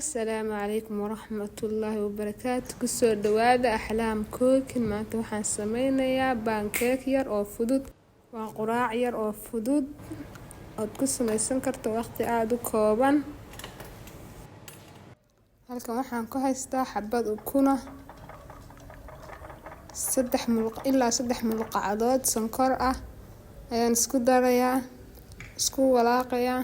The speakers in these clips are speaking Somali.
السلام عليكم ورحمة الله وبركاته. كسر دوادا أحلام كوكن ما توحن سمينا يا بانكيك ير أو فدود وقراع ير أو فدود أو تقسم السنكرت وقت عادو كوبان. halkan waxaan ku haystaa xabad ukuna ilaa 3 mulqacadood sonkor ah ayaan isku darayaa isku walaaqayaa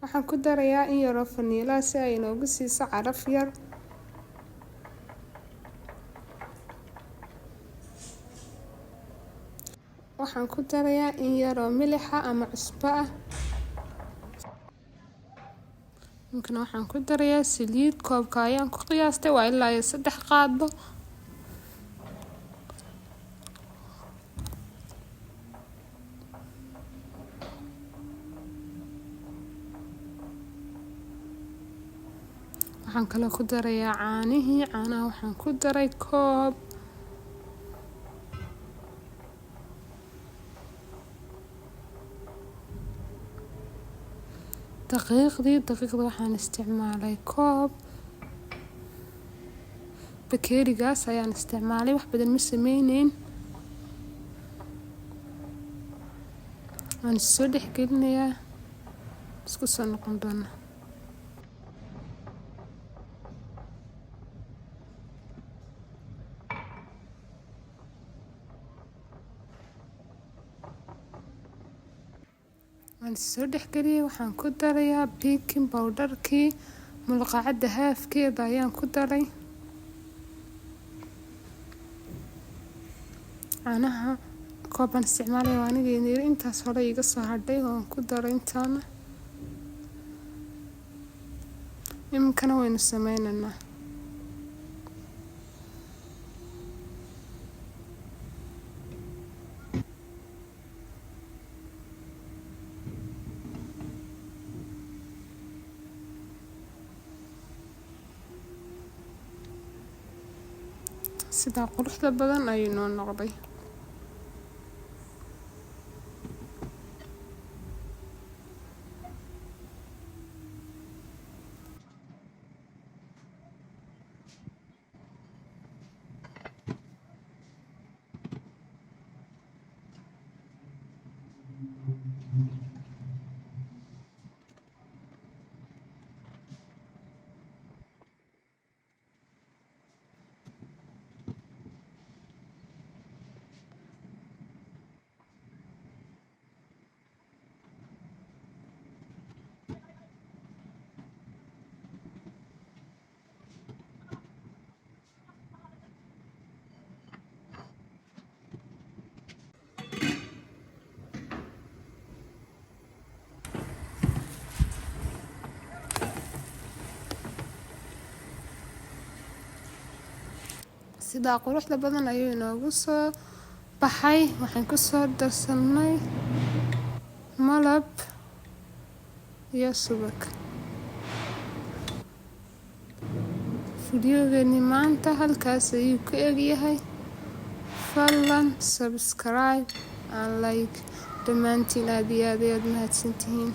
waxaan ku darayaa in yar oo vanilla si ay inoogu siiso caraf yar waxaan ku darayaa in yar oo milix ah ama cusbo ah mumkin waxaan ku darayaa saliid koobka ayaan ku qiyaastay waa ilaa 3 qaado waxaan kale ku darayaa caanaha waxaan ku daray koob daqiiqda waxaan isticmaalay koob bakeerigaas ayaan isticmaalay wax badan ma sameynayn aan soo dhexgelinayaa isku soo noqon doona aan soo dhexgeliyay waxaan ku darayaa baking powder-kii mulqacada haafkeeda ayaan ku daray caanaha kooban isticmaalay waa aniga intaas hore iga soo hadhay waan ku daray intaana imkana waynu sameynaynaa sida quruxda badan ayuu noo noqday sida quruxda badan ayuu inoogu soo baxay waxaan ku soo darsanay malab iyo subag fiidiyogeeni maanta halkaas ayuu ku egyahay fadlan subscribe and like dhammaantiin aad iyo aad mahadsantihiin